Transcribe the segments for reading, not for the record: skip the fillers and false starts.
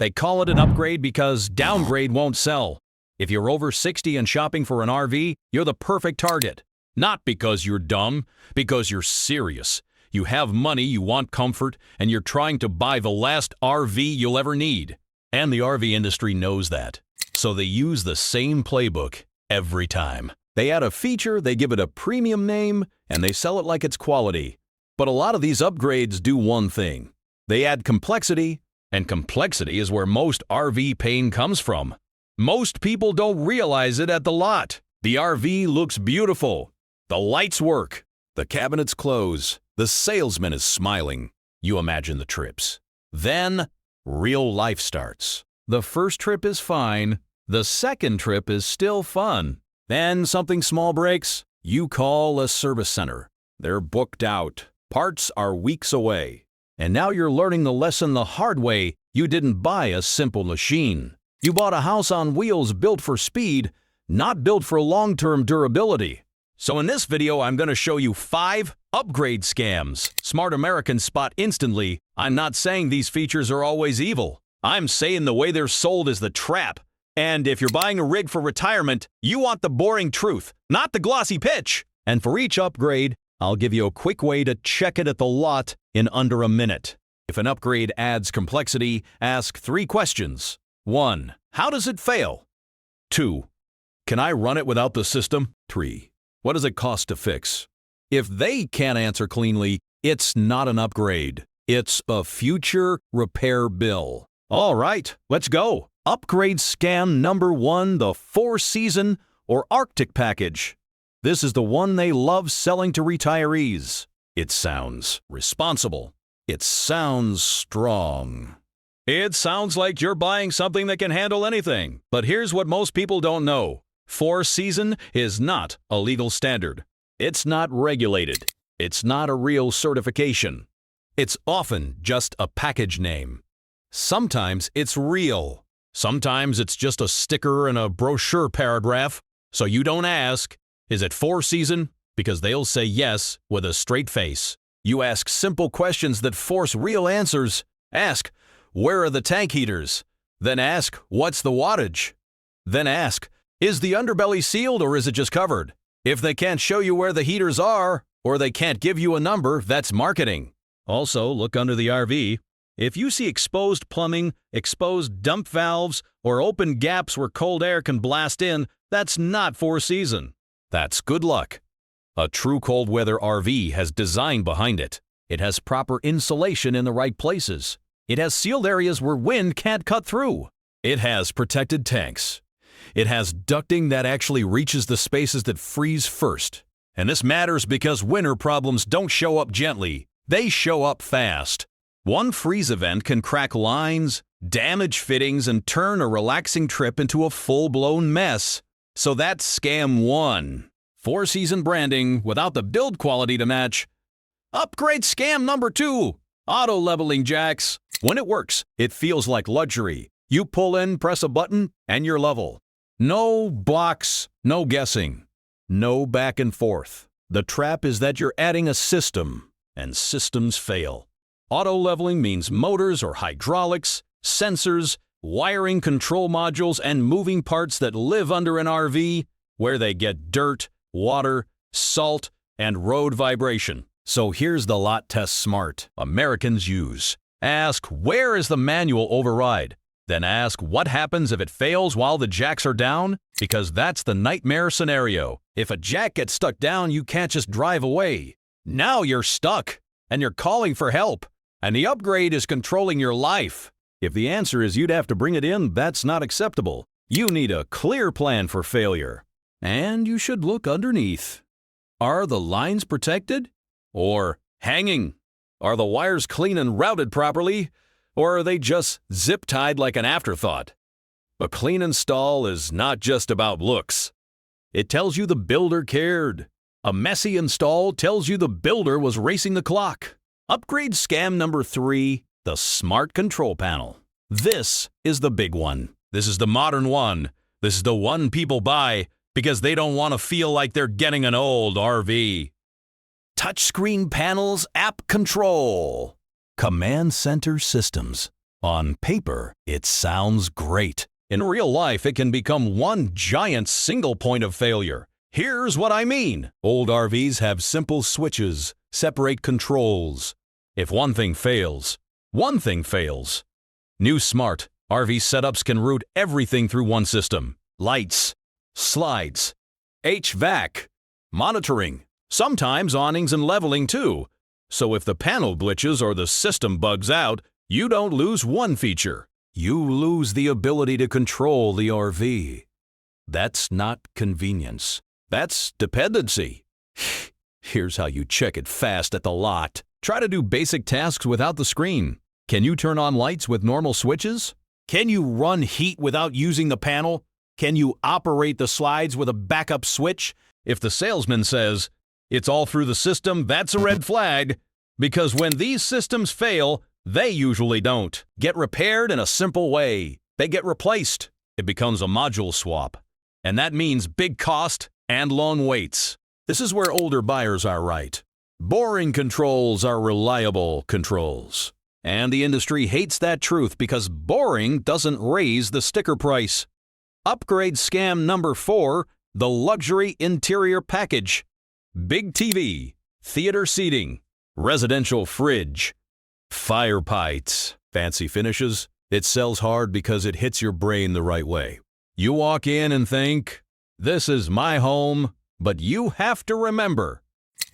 They call it an upgrade because downgrade won't sell. If you're over 60 and shopping for an RV, you're the perfect target. Not because you're dumb, because you're serious. You have money, you want comfort, and you're trying to buy the last RV you'll ever need. And the RV industry knows that. So they use the same playbook every time. They add a feature, they give it a premium name, and they sell it like it's quality. But a lot of these upgrades do one thing. They add complexity, and complexity is where most RV pain comes from. Most people don't realize it at the lot. The RV looks beautiful. The lights work. The cabinets close. The salesman is smiling. You imagine the trips. Then, real life starts. The first trip is fine. The second trip is still fun. Then something small breaks. You call a service center. They're booked out. Parts are weeks away. And now you're learning the lesson the hard way. You didn't buy a simple machine. You bought a house on wheels built for speed, not built for long-term durability. So in this video, I'm going to show you 5 upgrade scams smart Americans spot instantly. I'm not saying these features are always evil. I'm saying the way they're sold is the trap. And if you're buying a rig for retirement, you want the boring truth, not the glossy pitch. And for each upgrade, I'll give you a quick way to check it at the lot in under a minute. If an upgrade adds complexity, ask 3 questions. 1. How does it fail? 2. Can I run it without the system? 3. What does it cost to fix? If they can't answer cleanly, it's not an upgrade. It's a future repair bill. All right, let's go. Upgrade scam number 1, the 4-season or Arctic package. This is the one they love selling to retirees. It sounds responsible. It sounds strong. It sounds like you're buying something that can handle anything. But here's what most people don't know. 4-season is not a legal standard. It's not regulated. It's not a real certification. It's often just a package name. Sometimes it's real. Sometimes it's just a sticker in a brochure paragraph. So you don't ask, is it 4-season? Because they'll say yes with a straight face. You ask simple questions that force real answers. Ask, where are the tank heaters? Then ask, what's the wattage? Then ask, is the underbelly sealed or is it just covered? If they can't show you where the heaters are, or they can't give you a number, that's marketing. Also, look under the RV. If you see exposed plumbing, exposed dump valves, or open gaps where cold air can blast in, that's not 4-season. That's good luck. A true cold weather RV has design behind it. It has proper insulation in the right places. It has sealed areas where wind can't cut through. It has protected tanks. It has ducting that actually reaches the spaces that freeze first. And this matters because winter problems don't show up gently. They show up fast. One freeze event can crack lines, damage fittings, and turn a relaxing trip into a full-blown mess. So that's scam 1. 4-season branding without the build quality to match. Upgrade scam number 2. Auto leveling jacks. When it works, it feels like luxury. You pull in, press a button, and you're level. No blocks, no guessing, no back and forth. The trap is that you're adding a system, and systems fail. Auto leveling means motors or hydraulics, sensors, wiring control modules, and moving parts that live under an RV where they get dirt, water, salt, and road vibration. So here's the lot test smart Americans use. Ask, where is the manual override? Then ask, what happens if it fails while the jacks are down? Because that's the nightmare scenario. If a jack gets stuck down, you can't just drive away. Now you're stuck, and you're calling for help. And the upgrade is controlling your life. If the answer is you'd have to bring it in, that's not acceptable. You need a clear plan for failure. And you should look underneath. Are the lines protected? Or hanging? Are the wires clean and routed properly? Or are they just zip-tied like an afterthought? A clean install is not just about looks. It tells you the builder cared. A messy install tells you the builder was racing the clock. Upgrade scam number 3, the smart control panel. This is the big one. This is the modern one. This is the one people buy because they don't want to feel like they're getting an old RV. Touchscreen panels, app control. Command center systems. On paper, it sounds great. In real life, it can become one giant single point of failure. Here's what I mean. Old RVs have simple switches, separate controls. If one thing fails, one thing fails. New smart RV setups can route everything through one system. Lights, slides, HVAC, monitoring, sometimes awnings and leveling too. So if the panel glitches or the system bugs out, you don't lose one feature. You lose the ability to control the RV. That's not convenience. That's dependency. Here's how you check it fast at the lot. Try to do basic tasks without the screen. Can you turn on lights with normal switches? Can you run heat without using the panel? Can you operate the slides with a backup switch? If the salesman says, "It's all through the system," that's a red flag. Because when these systems fail, they usually don't get repaired in a simple way. They get replaced. It becomes a module swap. And that means big cost and long waits. This is where older buyers are right. Boring controls are reliable controls. And the industry hates that truth because boring doesn't raise the sticker price. Upgrade scam number 4, the luxury interior package. Big TV, theater seating, residential fridge, fire pipes, fancy finishes. It sells hard because it hits your brain the right way. You walk in and think, "This is my home," but you have to remember,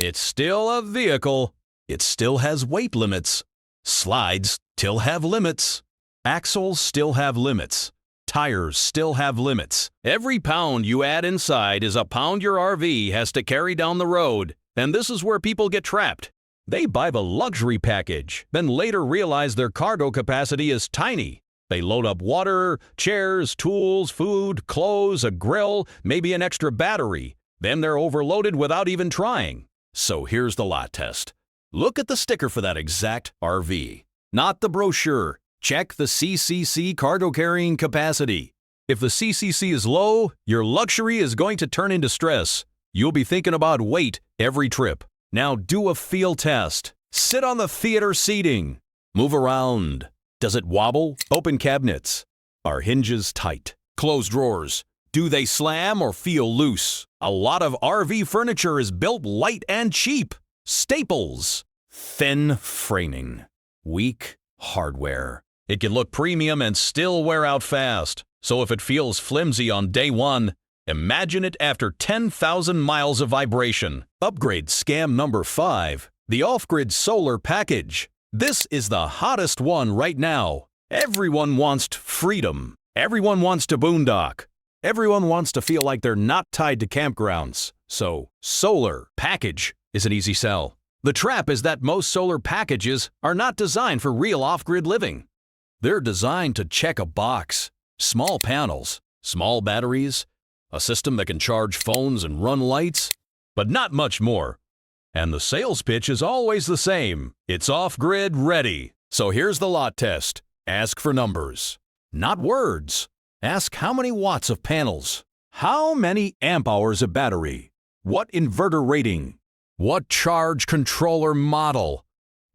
it's still a vehicle. It still has weight limits. Slides still have limits. Axles still have limits. Tires still have limits. Every pound you add inside is a pound your RV has to carry down the road. And this is where people get trapped. They buy the luxury package, then later realize their cargo capacity is tiny. They load up water, chairs, tools, food, clothes, a grill, maybe an extra battery. Then they're overloaded without even trying. So here's the lot test. Look at the sticker for that exact RV, not the brochure. Check the CCC cargo carrying capacity. If the CCC is low, your luxury is going to turn into stress. You'll be thinking about weight every trip. Now do a feel test. Sit on the theater seating. Move around. Does it wobble? Open cabinets. Are hinges tight? Close drawers. Do they slam or feel loose? A lot of RV furniture is built light and cheap. Staples. Thin framing. Weak hardware. It can look premium and still wear out fast. So if it feels flimsy on day one, imagine it after 10,000 miles of vibration. Upgrade scam number 5, the off-grid solar package. This is the hottest one right now. Everyone wants freedom. Everyone wants to boondock. Everyone wants to feel like they're not tied to campgrounds. So, solar package is an easy sell. The trap is that most solar packages are not designed for real off-grid living. They're designed to check a box. Small panels, small batteries, a system that can charge phones and run lights, but not much more. And the sales pitch is always the same. It's off-grid ready. So here's the lot test. Ask for numbers, not words. Ask how many watts of panels, how many amp hours of battery, what inverter rating, what charge controller model.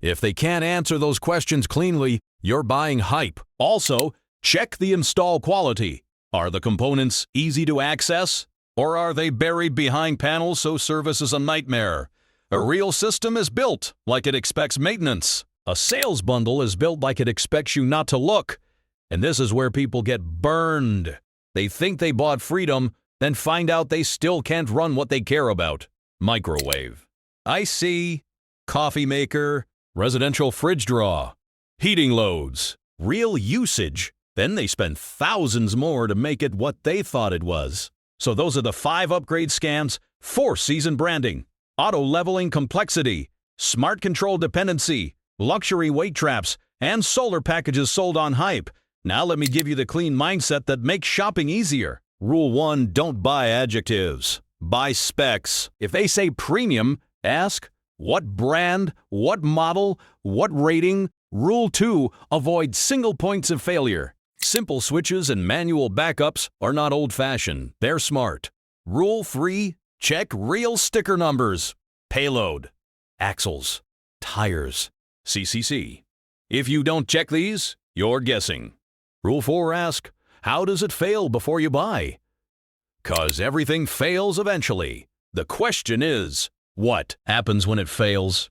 If they can't answer those questions cleanly, you're buying hype. Also, check the install quality. Are the components easy to access? Or are they buried behind panels so service is a nightmare? A real system is built like it expects maintenance. A sales bundle is built like it expects you not to look. And this is where people get burned. They think they bought freedom, then find out they still can't run what they care about. Microwave, IC, coffee maker, residential fridge draw, heating loads, real usage. Then they spend thousands more to make it what they thought it was. So those are the 5 upgrade scams: 4 season branding, auto leveling complexity, smart control dependency, luxury weight traps, and solar packages sold on hype. Now let me give you the clean mindset that makes shopping easier. Rule 1, don't buy adjectives. Buy specs. If they say premium, ask, what brand, what model, what rating? Rule 2, avoid single points of failure. Simple switches and manual backups are not old-fashioned. They're smart. Rule 3, check real sticker numbers. Payload, axles, tires, CCC. If you don't check these, You're guessing. Rule 4 asks, how does it fail before you buy? 'Cause everything fails eventually. The question is, what happens when it fails?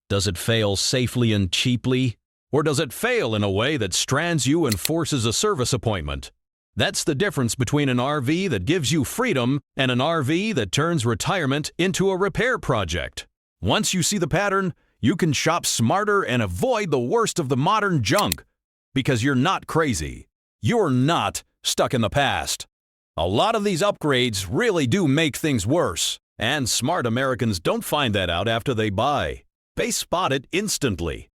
Does it fail safely and cheaply? Or does it fail in a way that strands you and forces a service appointment? That's the difference between an RV that gives you freedom and an RV that turns retirement into a repair project. Once you see the pattern, you can shop smarter and avoid the worst of the modern junk. Because you're not crazy. You're not stuck in the past. A lot of these upgrades really do make things worse, and smart Americans don't find that out after they buy. They spot it instantly.